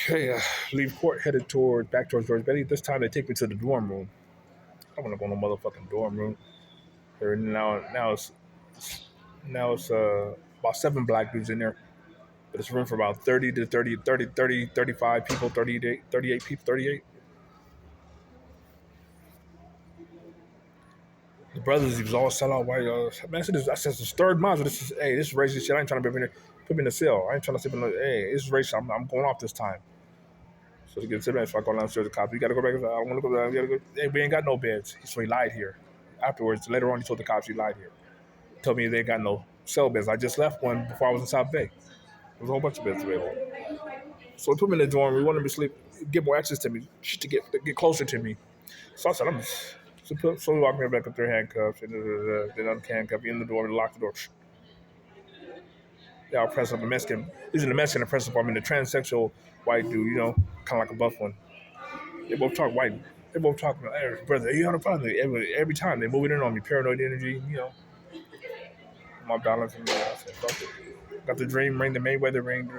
Okay, leave court, headed back towards George Bailey. This time they take me to the dorm room. I don't want to go in no motherfucking dorm room. There now it's about 7 black dudes in there, but it's room for about 30 to 35 people, 38 people, 38. The brothers, he was all sellout white. Man, I said, this is third module. This is racist shit. I ain't trying to be in there. Put me in the cell. I ain't trying to sleep in the, hey, this is racist. I'm going off this time. So to get to so I go downstairs to the cops. You got to go back. I don't want to go down. You got to go. Hey, we ain't got no beds. So he lied here. Afterwards, later on, he told the cops he lied here. He told me they ain't got no cell beds. I just left one before I was in South Bay. There was a whole bunch of beds available. So he put me in the dorm. He wanted me to sleep, get more access to me, to get closer to me. So I said, so he walked me back up there, handcuffs, and then unhandcuffed me in the door and locked the door. Yeah, I'll press up a Mexican. Using the Mexican to press up on me, the transsexual white dude, kind of like a buff one. They both talk white. They both talk, hey, brother, you have a problem. Every time they move it in on me, paranoid energy, my balance. And I said, fuck it. Got the dream ring, the Mayweather ring,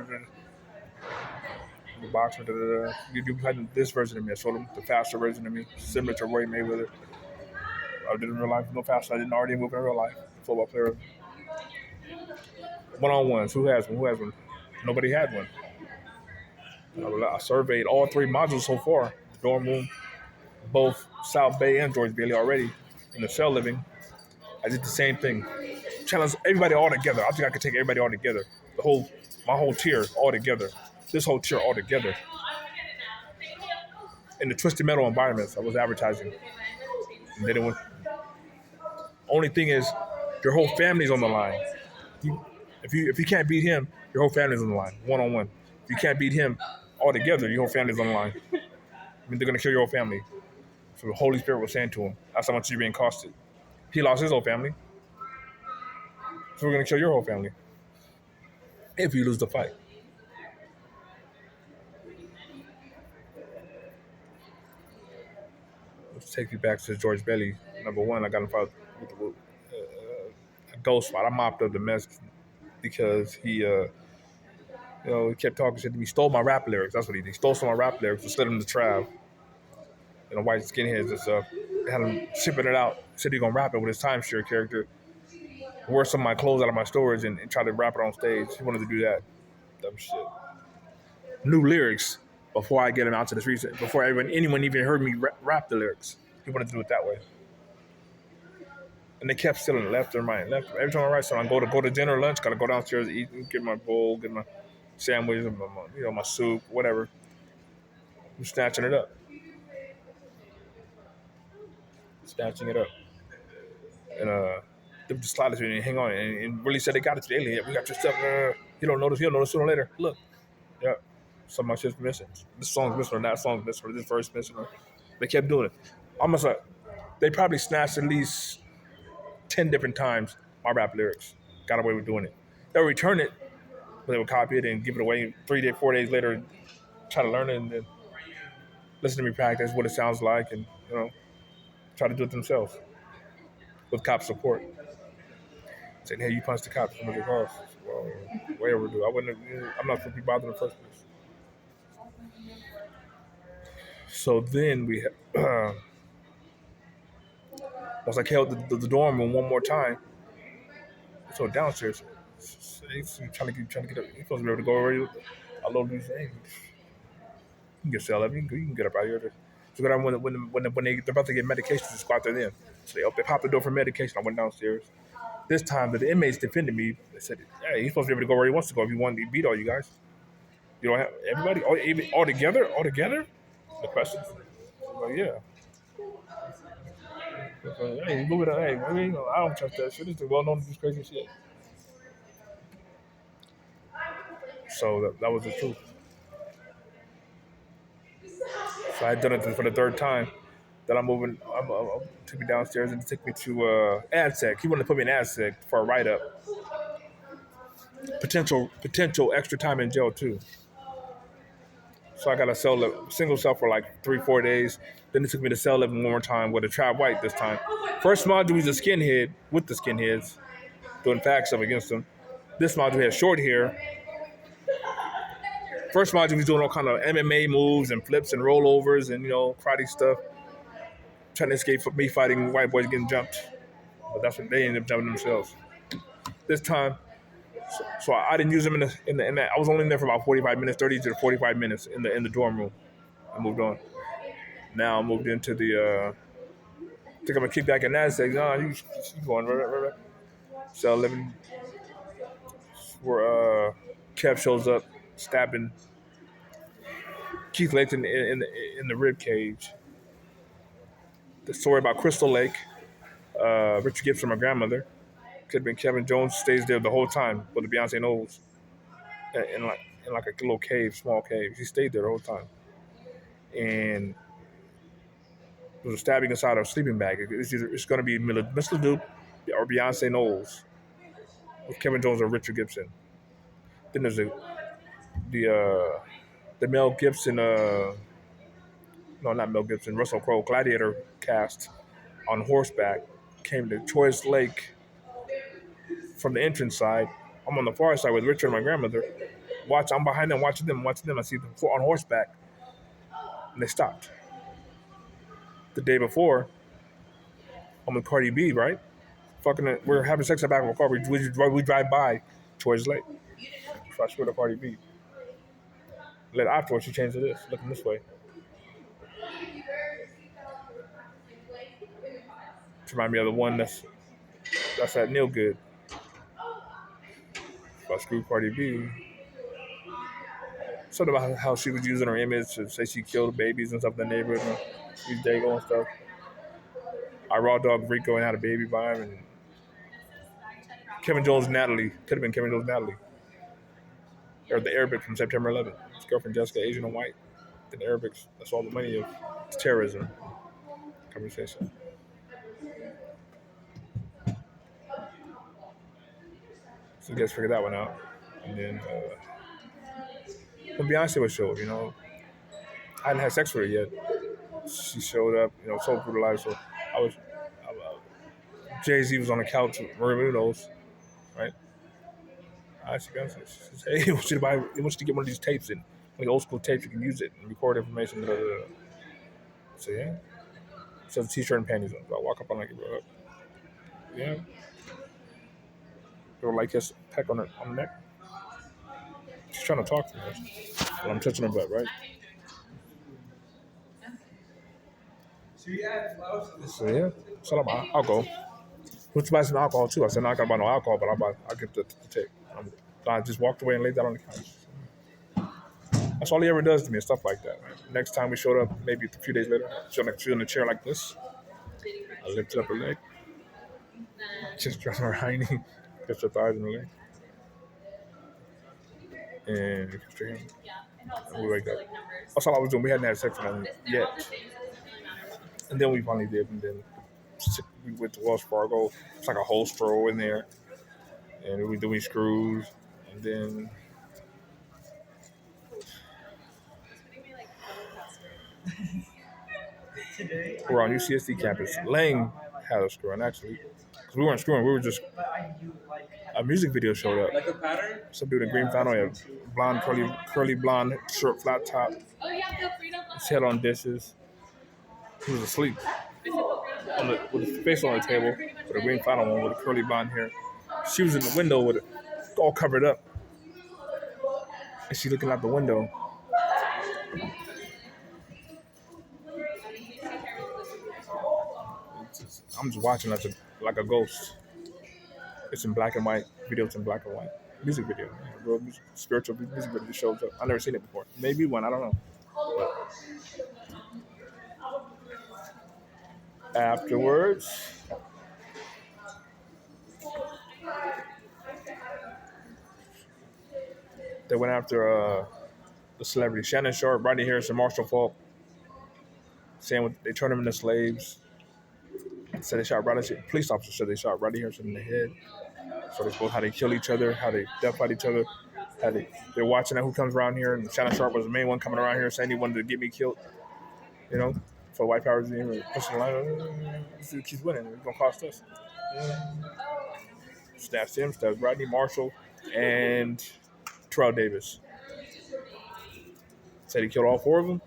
the boxer. You had this version of me. I showed them the faster version of me, similar to Roy Mayweather. I did in real life, no faster. I didn't already move in real life. Football player. One-on-ones. Who has one? Who has one? Nobody had one. I surveyed all 3 modules so far. Dorm room, both South Bay and George Bailey already in the cell living. I did the same thing. Challenge everybody all together. I think I could take everybody all together. My whole tier all together. This whole tier all together. In the Twisted Metal environments I was advertising. And then it went. Only thing is, your whole family's on the line. If you can't beat him, your whole family's on the line, one-on-one. If you can't beat him all together, your whole family's on the line. I mean, they're going to kill your whole family. So the Holy Spirit was saying to him, that's how much you're being costed. He lost his whole family. So we're going to kill your whole family if you lose the fight. Let's take you back to George Bailey. Number one, I got him fight with a ghost fight. I mopped up the mess because he kept talking shit to me. He stole my rap lyrics. That's what he did. He stole some of my rap lyrics and slid them to Trav. White skinheads and stuff. They had him shipping it out. Said he gonna rap it with his timeshare character. Wear some of my clothes out of my storage and try to rap it on stage. He wanted to do that. Dumb shit. New lyrics before I get him out to the streets. Before anyone even heard me rap the lyrics. He wanted to do it that way. And they kept stealing left and right. Every time I write something, I go to dinner, lunch, gotta go downstairs, eat, get my bowl, get my sandwich, my soup, whatever. I'm snatching it up. And they just slide it to me and hang on and really said they got it today. We got your stuff. You don't notice. He'll notice sooner or later. Look. Yeah. Some of my shit's missing. This song's missing or that song's missing or this verse missing. They kept doing it. Almost like they probably snatched at least 10 different times my rap lyrics. Got away with doing it. They'll return it, but they would copy it and give it away 4 days later, try to learn it and then listen to me practice what it sounds like and, try to do it themselves with cop support. Saying, hey, you punched the cops from the cars. Well, way overdue. I'm not supposed to be bothered in the first place. So then we once I held the dorm room one more time, so downstairs, he's trying to get up. He's supposed to be able to go already. I love these things. You can get cell up. You can get up out here. So when they're about to get medication, just go out there then. So they popped the door for medication. I went downstairs. This time, the inmates defended me. They said, "Hey, he's supposed to be able to go where he wants to go if he wanted to beat all you guys. You don't have everybody all together. The questions, like, yeah. Hey, move it on. Hey, I don't trust that shit. It's well known to this crazy shit. So that was the truth. So I had done it for the third time. Then I'm moving. Took me downstairs and took me to AdSec. He wanted to put me in AdSec for a write-up. Potential extra time in jail too. So I got a single cell for like 3-4 days. Then they took me to cell living one more time with a Trav White this time. First module was a skinhead with the skinheads, doing fact stuff against them. This module had short hair, First module, he was doing all kind of MMA moves and flips and rollovers and, karate stuff. Trying to escape from me fighting white boys getting jumped. But that's what they ended up jumping themselves. This time, so I didn't use him in the. I was only in there for about 45 minutes, 30 to 45 minutes in the dorm room. I moved on. Now I moved into the. I think I'm gonna kick back in that and say, no, you going right. So 11, where Kev shows up, stabbing Keith Lake in the rib cage. The story about Crystal Lake, Richard Gibson, my grandmother. Could have been Kevin Jones, stays there the whole time with the Beyonce knows. In like a little cave, small cave. He stayed there the whole time. And there was a stabbing inside a sleeping bag. It's going to be Miss LeDuc or Beyonce Knowles with Kevin Jones or Richard Gibson. Then there's the Mel Gibson, no, not Mel Gibson, Russell Crowe Gladiator cast on horseback came to Choice Lake from the entrance side. I'm on the far side with Richard and my grandmother. I'm behind them, watching them. I see them on horseback, and they stopped. The day before, I'm with Cardi B, right? We're having sex in the back of a car. We drive by Choice Lake. So I swear to Cardi B. Later afterwards, she changed to this, looking this way. To remind me of the one that's at Neil Good. So I screwed Cardi B. Something about how she was using her image to say she killed babies and stuff in the neighborhood. And these Dago and stuff. I raw dog Rico and had a baby by him. And Kevin Jones Natalie. Could have been Kevin Jones Natalie. Or the Arabic from September 11th. His girlfriend Jessica, Asian and white. And the Arabics, that's all the money of terrorism conversation. So you guys figured that one out. And then when Beyonce was showed, I hadn't had sex with her yet. She showed up, so brutalized. So Jay-Z was on the couch with Maria Munoz, right? I asked Beyonce, she says, hey, he wants you to get one of these tapes in, like old school tapes, you can use it and record information. Blah, blah, blah. So yeah. So the t-shirt and panties on. So I walk up on like, bro, yeah. Or like his peck on the neck. She's trying to talk to me. Well, I'm touching her butt, right? So yeah. So I'll go. Who's buy some alcohol too? I said, no, I can't buy no alcohol, but I'll get the tape. I just walked away and laid that on the couch. That's all he ever does to me, and stuff like that. Right? Next time we showed up, maybe a few days later, she was in a chair like this. I lifted up her leg, just dressed her hiney, kissed her thighs and her leg, and kissed her hand. And we wake up. That's all I was doing. We hadn't had sex yet. And then we finally did, and then we went to Wells Fargo. It's like a whole stroll in there, and we were doing screws, and then we're on UCSD campus. Lang had us screwing, actually, because we weren't screwing. We were just a music video showed up. Like a pattern? Some dude in green flannel, had blonde, curly blonde, short, flat top. His head on dishes. He was asleep. With his face on the table, with a green flannel on, with a curly blonde hair. She was in the window with it all covered up. And she looking out the window. I'm just watching like a ghost. It's in black and white. Video's in black and white. Music video. Real music, spiritual music video that shows up. I've never seen it before. Maybe one, I don't know. But afterwards, they went after the celebrity Shannon Sharp, Rodney Harrison, Marshall Falk, saying they turned them into slaves. Said they shot Rodney. Police officers said they shot Rodney Harrison in the head. So they spoke how they kill each other, how they death fight each other, how they're watching who comes around here. And Shannon Sharp was the main one coming around here saying he wanted to get me killed. For white power regime, pushing the line. This dude keeps winning. It's gonna cost us. Stabs him, stabs Rodney, Marshall, and Terrell Davis. Said he killed all 4 of them.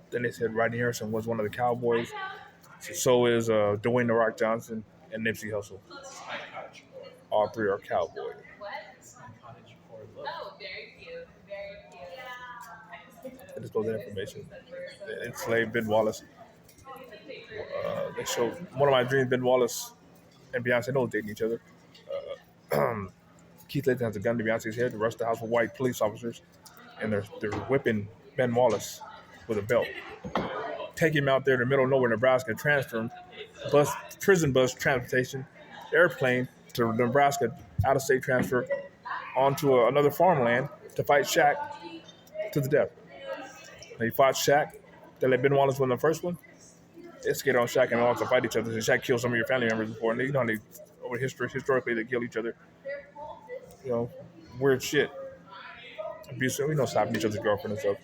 Then they said Rodney Harrison was one of the Cowboys. So is Dwayne The Rock Johnson and Nipsey Hussle. All 3 are Cowboys. I disclose that information. They enslaved Ben Wallace. They showed one of my dreams. Ben Wallace and Beyonce know dating each other. Keith Layton has a gun to Beyonce's head to rush the house with white police officers, and they're whipping Ben Wallace with a belt. Take him out there in the middle of nowhere, Nebraska, transfer him, prison bus transportation, airplane to Nebraska, out-of-state transfer onto another farmland to fight Shaq to the death. They fought Shaq. They let Ben Wallace win the first one. They scared on Shaq and all to fight each other. And Shaq killed some of your family members before, and you know how they over historically they kill each other. You know, weird shit. Abusive. We know stopping each other's girlfriend and stuff.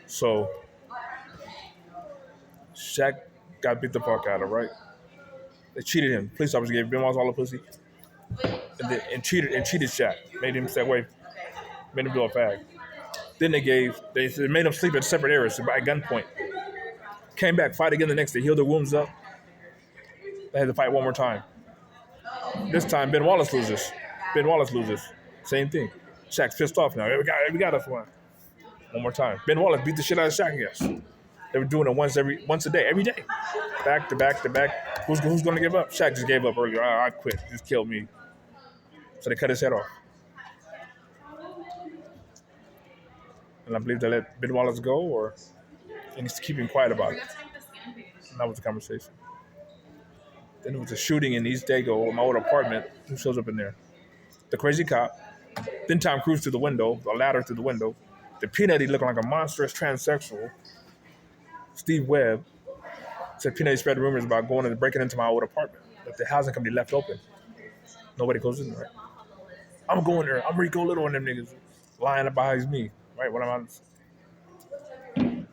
So Shaq got beat the fuck out of, right? They cheated him. Police officers gave Ben Wallace all the pussy, and cheated Shaq. Made him stay away. Made him do a fag. Then they made him sleep at separate areas by gunpoint. Came back, fight again the next day, healed their wounds up. They had to fight one more time. This time, Ben Wallace loses. Same thing. Shaq's pissed off now. We got us one. One more time. Ben Wallace beat the shit out of Shaq, yes. They were doing it once a day, every day. Back to back to back. Who's going to give up? Shaq just gave up earlier. I quit. Just killed me. So they cut his head off. And I believe they let Ben Wallace go, and he's keeping quiet about it. And that was the conversation. Then there was a shooting in East Dago, my old apartment. Who shows up in there? The crazy cop. Then Tom Cruise through the window, a ladder through the window. The Peanutty looking like a monstrous transsexual. Steve Webb said Peanutty spread rumors about going and breaking into my old apartment that the housing company left open. Nobody goes in there. I'm going there. I'm Rico Little and them niggas lying behind me. Right, what am I?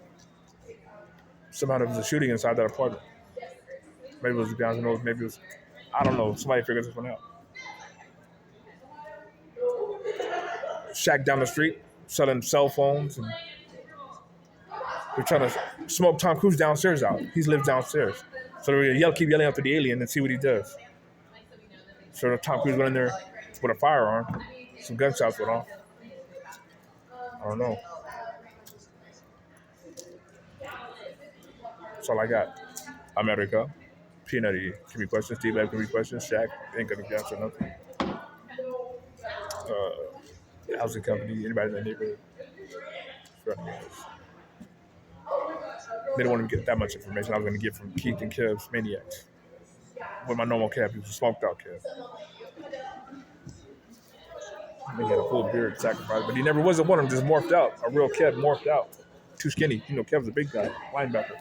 Somehow there was a shooting inside that apartment. Maybe it was Beyonce knows, maybe it was, I don't know. Somebody figures this one out. Shaq down the street selling cell phones, and they're trying to smoke Tom Cruise downstairs out. He lives downstairs. So they're going to keep yelling after the alien and see what he does. So Tom Cruise went in there with a firearm. Some gunshots went off. I don't know. That's all I got. America. Peanutty can be questions. Steve Webb can be questions. Shaq ain't going to answer nothing. Housing company, anybody in the neighborhood. They don't want to get that much information I was going to get from Keith and Kev's Maniacs. With my normal Kev, he was a smoked out Kev. He had a full beard sacrifice, but he never wasn't one of them, just morphed out. A real Kev morphed out. Too skinny. You know, Kev's a big guy, linebacker.